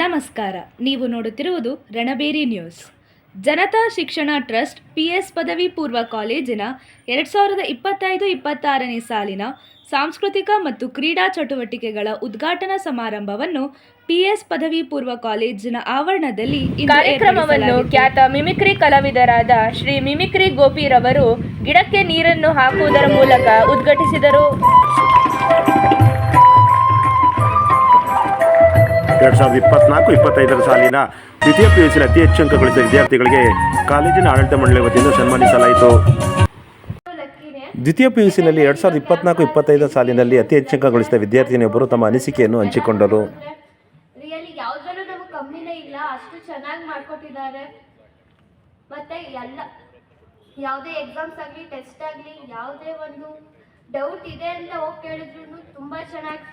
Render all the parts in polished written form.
ನಮಸ್ಕಾರ, ನೀವು ನೋಡುತ್ತಿರುವುದು ರಣಬೇರಿ ನ್ಯೂಸ್. ಜನತಾ ಶಿಕ್ಷಣ ಟ್ರಸ್ಟ್ PS ಪದವಿ ಪೂರ್ವ ಕಾಲೇಜಿನ 2025-26ನೇ ಸಾಲಿನ ಸಾಂಸ್ಕೃತಿಕ ಮತ್ತು ಕ್ರೀಡಾ ಚಟುವಟಿಕೆಗಳ ಉದ್ಘಾಟನಾ ಸಮಾರಂಭವನ್ನು PS ಪದವಿ ಪೂರ್ವ ಕಾಲೇಜಿನ ಆವರಣದಲ್ಲಿ ಕಾರ್ಯಕ್ರಮವನ್ನು ಖ್ಯಾತ ಮಿಮಿಕ್ರಿ ಕಲಾವಿದರಾದ ಶ್ರೀ ಮಿಮಿಕ್ರಿ ಗೋಪಿರವರು ಗಿಡಕ್ಕೆ ನೀರನ್ನು ಹಾಕುವುದರ ಮೂಲಕ ಉದ್ಘಾಟಿಸಿದರು. 2024-25 ಸಾಲಿನ ದ್ವಿತೀಯ PUC ಅತಿ ಹೆಚ್ಚು ಅಂಕ ಗಳಿಸಿದ ವಿದ್ಯಾರ್ಥಿಗಳಿಗೆ ಕಾಲೇಜಿನ ಆಡಳಿತ ಮಂಡಳಿ ವತಿಯಿಂದ ಸನ್ಮಾನಿಸಲಾಯಿತು. ದ್ವಿತೀಯ PUCನಲ್ಲಿ 2024-25 ಸಾಲಿನಲ್ಲಿ ಅತಿ ಹೆಚ್ಚು ಅಂಕ ಗಳಿಸಿದ ವಿದ್ಯಾರ್ಥಿನಿಯೊಬ್ಬರು ತಮ್ಮ ಅನಿಸಿಕೆಯನ್ನು ಹಂಚಿಕೊಂಡರು. ಯಾವುದ್ರಲ್ಲೂ ನಮಗೆ ಕಮ್ಮಿನೇ ಇಲ್ಲ, ಅಷ್ಟು ಚೆನ್ನಾಗಿ ಮಾಡ್ಕೊಟ್ಟಿದ್ದಾರೆ. ಮತ್ತೆ ಎಲ್ಲ ಯಾವುದೇ ಎಕ್ಸಾಮ್ಸ್ ಆಗಲಿ ಟೆಸ್ಟ್ ಆಗಲಿ ಯಾವುದೇ ಒಂದು ಡೌಟ್ ಇದೆ ಅಂತ ಹೋಗಿ ಕೇಳಿದ್ರು ತುಂಬ ಚೆನ್ನಾಗಿ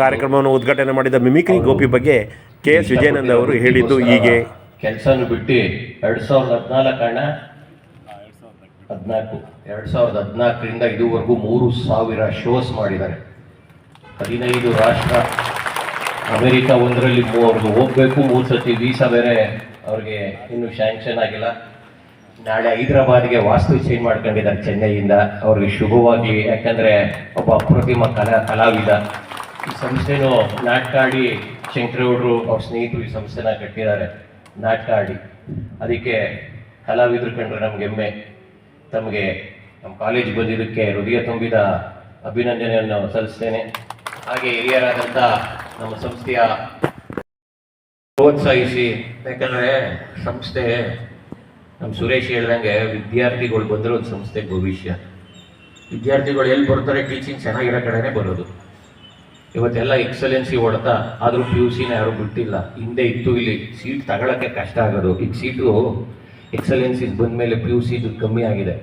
ಕಾರ್ಯಕ್ರಮವನ್ನು ಉದ್ಘಾಟನೆ ಮಾಡಿದ ಮಿಮಿಕ್ರಿ ಗೋಪಿ ಬಗ್ಗೆ KS ವಿಜಯಾನಂದ ಅವರು ಹೇಳಿದ್ದು ಹೀಗೆ. ಕೆಲಸವನ್ನು ಬಿಟ್ಟು 2014ರಿಂದ ಇದುವರೆಗೂ 3000 ಶೋಸ್ ಮಾಡಿದ್ದಾರೆ. 15 ರಾಷ್ಟ್ರ, ಅಮೆರಿಕ ಒಂದರಲ್ಲಿ ಅವ್ರಿಗೆ ಹೋಗ್ಬೇಕು, 3 ಸತಿ ವೀಸಾ ಬೇರೆ ಅವ್ರಿಗೆ ಇನ್ನೂ ಶಾಂಕ್ಷನ್ ಆಗಿಲ್ಲ. ನಾಳೆ ಹೈದರಾಬಾದ್ಗೆ ವಾಸ್ತು ಚೇಂಜ್ ಮಾಡ್ಕೊಂಡಿದ್ದಾರೆ ಚೆನ್ನೈಯಿಂದ. ಅವ್ರಿಗೆ ಶುಭವಾಗಲಿ, ಯಾಕಂದರೆ ಒಬ್ಬ ಅಪ್ರತಿಮ ಕಲಾವಿದ. ಈ ಸಂಸ್ಥೆನೂ ನಾಟಕ ಆಡಿ ಶಂಕರಗೌಡರು ಅವ್ರ ಸ್ನೇಹಿತರು ಈ ಸಂಸ್ಥೆನ ಕಟ್ಟಿದ್ದಾರೆ, ನಾಟಕ ಆಡಿ. ಅದಕ್ಕೆ ಕಲಾವಿದರು ಕಂಡ್ರೆ ನಮ್ಗೆ ಹೆಮ್ಮೆ. ತಮಗೆ ನಮ್ಮ ಕಾಲೇಜ್ ಬಂದಿದ್ದಕ್ಕೆ ಹೃದಯ ತುಂಬಿದ ಅಭಿನಂದನೆಯನ್ನು ಸಲ್ಲಿಸ್ತೇನೆ. ಹಾಗೆ ಹಿರಿಯರಾದಂಥ ನಮ್ಮ ಸಂಸ್ಥೆಯ ಪ್ರೋತ್ಸಾಹಿಸಿ, ಯಾಕಂದರೆ ಸಂಸ್ಥೆ ನಮ್ಮ ಸುರೇಶ್ ಹೇಳ್ದಂಗೆ ವಿದ್ಯಾರ್ಥಿಗಳು ಬಂದರೆ ಒಂದು ಸಂಸ್ಥೆಗೆ ಭವಿಷ್ಯ. ವಿದ್ಯಾರ್ಥಿಗಳು ಎಲ್ಲಿ ಬರ್ತಾರೆ, ಟೀಚಿಂಗ್ ಚೆನ್ನಾಗಿರೋ ಕಡೆನೇ ಬರೋದು. ಇವತ್ತೆಲ್ಲ ಎಕ್ಸಲೆನ್ಸಿ ಹೊಡೆತ, ಆದರೂ PUCನ ಯಾರೂ ಬಿಟ್ಟಿಲ್ಲ. ಹಿಂದೆ ಇತ್ತು, ಇಲ್ಲಿ ಸೀಟ್ ತಗೊಳ್ಳೋಕ್ಕೆ ಕಷ್ಟ ಆಗೋದು. ಈಗ ಸೀಟು ಎಕ್ಸಲೆನ್ಸಿ ಬಂದಮೇಲೆ PUCದು ಕಮ್ಮಿ ಆಗಿದೆ.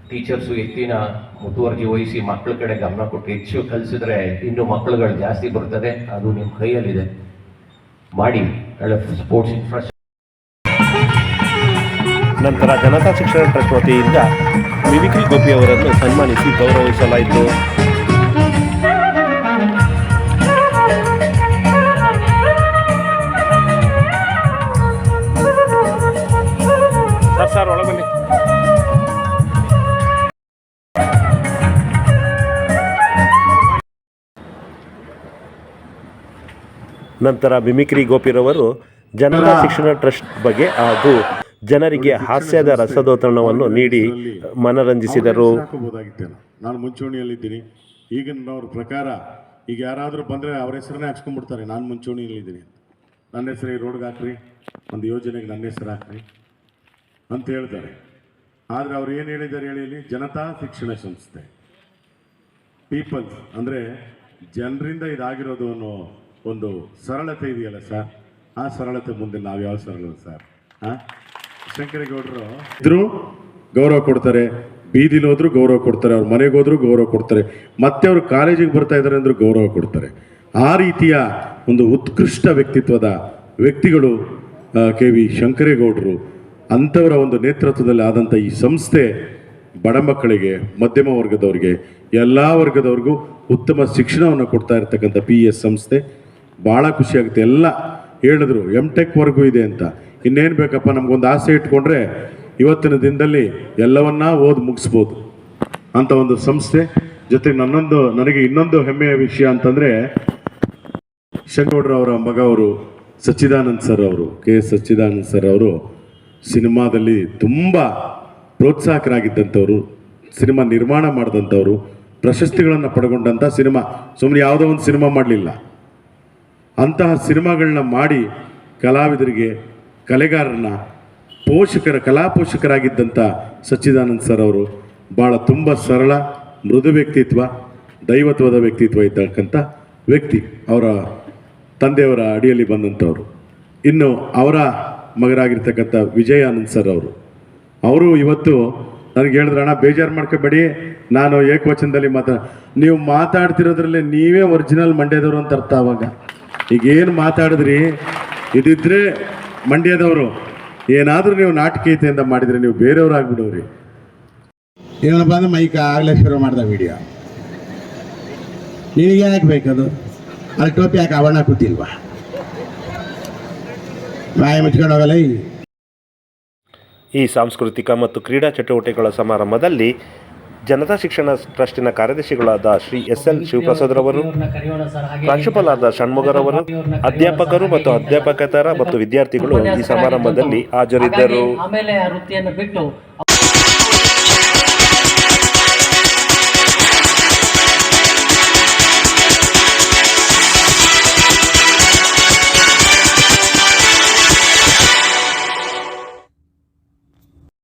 ಟೀಚರ್ಸು ಹೆಚ್ಚಿನ ಮುತುವರ್ಜಿ ವಹಿಸಿ ಮಕ್ಕಳ ಕಡೆ ಗಮನ ಕೊಟ್ಟು ಹೆಚ್ಚು ಕಲಿಸಿದ್ರೆ ಇನ್ನೂ ಮಕ್ಕಳುಗಳು ಜಾಸ್ತಿ ಬರ್ತದೆ. ಅದು ನಿಮ್ಮ ಕೈಯಲ್ಲಿದೆ, ಮಾಡಿ. ಒಳ್ಳೆ ಸ್ಪೋರ್ಟ್ಸ್ ಇನ್ಫ್ರಾಸ್ಟ್ರಕ್ಚರ್. ನಂತರ ಜನತಾ ಶಿಕ್ಷಣ ಟ್ರಸ್ಟ್ ವತಿಯಿಂದ ಮಿಮಿಕ್ರಿ ಗೋಪಿ ಅವರನ್ನು ಸನ್ಮಾನಿಸಿ ಗೌರವಿಸಲಾಯಿತು. ಸರ್ ಒಳಗಲ್ಲಿ ನಂತರ ಮಿಮಿಕ್ರಿ ಗೋಪಿರವರು ಜನತಾ ಶಿಕ್ಷಣ ಟ್ರಸ್ಟ್ ಬಗ್ಗೆ ಹಾಗೂ ಜನರಿಗೆ ಹಾಸ್ಯದ ರಸದೌತಣವನ್ನು ನೀಡಿ ಮನರಂಜಿಸಿದರು. ನಾನು ಮುಂಚೂಣಿಯಲ್ಲಿದ್ದೀನಿ. ಈಗಿನವ್ರ ಪ್ರಕಾರ ಈಗ ಯಾರಾದರೂ ಬಂದರೆ ಅವ್ರ ಹೆಸರನ್ನೇ ಹಾಕ್ಸ್ಕೊಂಡ್ಬಿಡ್ತಾರೆ, ನಾನು ಮುಂಚೂಣಿಯಲ್ಲಿದ್ದೀನಿ, ನನ್ನ ಹೆಸರು ಈ ರೋಡ್ಗೆ ಹಾಕ್ರಿ, ಒಂದು ಯೋಜನೆಗೆ ನನ್ನ ಹೆಸರು ಹಾಕ್ರಿ ಅಂತ ಹೇಳ್ತಾರೆ. ಆದರೆ ಅವ್ರು ಏನು ಹೇಳಿದ್ದಾರೆ ಹೇಳಿ, ಜನತಾ ಶಿಕ್ಷಣ ಸಂಸ್ಥೆ, ಪೀಪಲ್ಸ್ ಅಂದರೆ ಜನರಿಂದ ಇದಾಗಿರೋದು ಅನ್ನೋ ಒಂದು ಸರಳತೆ ಇದೆಯಲ್ಲ ಸರ್, ಆ ಸರಳತೆ ಮುಂದೆ ನಾವು ಯಾವ ಸರಳ ಸರ್? ಶಂಕರೇಗೌಡರು ಇದ್ರು ಗೌರವ ಕೊಡ್ತಾರೆ, ಬೀದಿಲಿ ಹೋದ್ರು ಗೌರವ ಕೊಡ್ತಾರೆ, ಅವ್ರ ಮನೆಗೆ ಹೋದ್ರು ಗೌರವ ಕೊಡ್ತಾರೆ, ಮತ್ತೆ ಅವರು ಕಾಲೇಜಿಗೆ ಬರ್ತಾ ಇದ್ದಾರೆ ಅಂದ್ರೂ ಗೌರವ ಕೊಡ್ತಾರೆ. ಆ ರೀತಿಯ ಒಂದು ಉತ್ಕೃಷ್ಟ ವ್ಯಕ್ತಿತ್ವದ ವ್ಯಕ್ತಿಗಳು KV ಶಂಕರೇಗೌಡರು. ಅಂಥವರ ಒಂದು ನೇತೃತ್ವದಲ್ಲಿ ಆದಂಥ ಈ ಸಂಸ್ಥೆ ಬಡ ಮಕ್ಕಳಿಗೆ, ಮಧ್ಯಮ ವರ್ಗದವ್ರಿಗೆ, ಎಲ್ಲ ವರ್ಗದವ್ರಿಗೂ ಉತ್ತಮ ಶಿಕ್ಷಣವನ್ನು ಕೊಡ್ತಾ ಇರ್ತಕ್ಕಂಥ PS ಸಂಸ್ಥೆ. ಭಾಳ ಖುಷಿಯಾಗುತ್ತೆ. ಎಲ್ಲ ಹೇಳಿದ್ರು M.Tech ವರ್ಗೂ ಇದೆ ಅಂತ. ಇನ್ನೇನು ಬೇಕಪ್ಪ, ನಮಗೊಂದು ಆಸೆ ಇಟ್ಕೊಂಡ್ರೆ ಇವತ್ತಿನ ದಿನದಲ್ಲಿ ಎಲ್ಲವನ್ನ ಓದಿ ಮುಗಿಸ್ಬೋದು ಅಂತ ಒಂದು ಸಂಸ್ಥೆ. ಜೊತೆಗೆ ನನಗೆ ಇನ್ನೊಂದು ಹೆಮ್ಮೆಯ ವಿಷಯ ಅಂತಂದರೆ, ಶಂಕರಗೌಡರವರ ಮಗ ಅವರು ಸಚ್ಚಿದಾನಂದ್ ಸರ್ ಅವರು, KS ಸಚ್ಚಿದಾನಂದ್ ಸರ್ ಅವರು ಸಿನಿಮಾದಲ್ಲಿ ತುಂಬ ಪ್ರೋತ್ಸಾಹಕರಾಗಿದ್ದಂಥವ್ರು, ಸಿನಿಮಾ ನಿರ್ಮಾಣ ಮಾಡಿದಂಥವ್ರು, ಪ್ರಶಸ್ತಿಗಳನ್ನು ಪಡ್ಕೊಂಡಂಥ ಸಿನಿಮಾ, ಸುಮ್ಮನೆ ಯಾವುದೋ ಒಂದು ಸಿನಿಮಾ ಮಾಡಲಿಲ್ಲ, ಅಂತಹ ಸಿನಿಮಾಗಳನ್ನ ಮಾಡಿ ಕಲಾವಿದರಿಗೆ, ಕಲೆಗಾರರನ್ನ, ಕಲಾ ಪೋಷಕರಾಗಿದ್ದಂಥ ಸಚ್ಚಿದಾನಂದ್ ಸರ್ ಅವರು ಭಾಳ ತುಂಬ ಸರಳ, ಮೃದು ವ್ಯಕ್ತಿತ್ವ, ದೈವತ್ವದ ವ್ಯಕ್ತಿತ್ವ ಇದ್ದಕ್ಕಂಥ ವ್ಯಕ್ತಿ. ಅವರ ತಂದೆಯವರ ಅಡಿಯಲ್ಲಿ ಬಂದಂಥವ್ರು. ಇನ್ನು ಅವರ ಮಗರಾಗಿರ್ತಕ್ಕಂಥ ವಿಜಯಾನಂದ್ ಸರ್ ಅವರು ಇವತ್ತು ನನಗೆ ಹೇಳಿದ್ರು, ಅಣ್ಣ ಬೇಜಾರು ಮಾಡ್ಕೋಬೇಡಿ, ನಾನು ಏಕವಚನದಲ್ಲಿ ನೀವು ಮಾತಾಡ್ತಿರೋದ್ರಲ್ಲೇ ನೀವೇ ಒರಿಜಿನಲ್ ಮಂಡ್ಯದವರು ಅಂತ ಅರ್ಥ. ಆವಾಗ ಈಗೇನು ಮಾತಾಡಿದ್ರಿ, ಇದಿದ್ರೆ ಮಂಡ್ಯದವರು, ಏನಾದರೂ ನೀವು ನಾಟಕೀಯತೆಯಿಂದ ಮಾಡಿದರೆ ನೀವು ಬೇರೆಯವ್ರು ಆಗ್ಬಿಡೋರಿ. ಏನಪ್ಪ ಅಂದ್ರೆ ಮೈಕ್ ಆಗಲೇ ಶುರು ಮಾಡ್ದ ವಿಡಿಯೋ. ನಿನಗೆ ಯಾಕೆ ಬೇಕದು? ಅಲ್ಲಿ ಟೋಪಿ ಯಾಕೆ ಅವಣ್ಣ ಕೂತಿಲ್ವಾ? ಬಾಯಿ ಮುಚ್ಕೊಂಡು ಹೋಗಲ್ಲ ಈ ಈ ಸಾಂಸ್ಕೃತಿಕ ಮತ್ತು ಕ್ರೀಡಾ ಚಟುವಟಿಕೆಗಳ ಸಮಾರಂಭದಲ್ಲಿ ಜನತಾ ಶಿಕ್ಷಣ ಟ್ರಸ್ಟಿನ ಕಾರ್ಯದರ್ಶಿಗಳಾದ ಶ್ರೀ ಎಸ್.ಎಲ್. ಶಿವಪ್ರಸಾದ್ರವರು, ಪ್ರಾಂಶುಪಾಲರಾದ ಷಣ್ಮುಗರವರು, ಅಧ್ಯಾಪಕರು ಮತ್ತು ಅಧ್ಯಾಪಕೇತರ ಮತ್ತು ವಿದ್ಯಾರ್ಥಿಗಳು ಈ ಸಮಾರಂಭದಲ್ಲಿ ಹಾಜರಿದ್ದರು. ಆಮೇಲೆ ಆ ವೃತ್ತಿಯನ್ನು ಬಿಟ್ಟು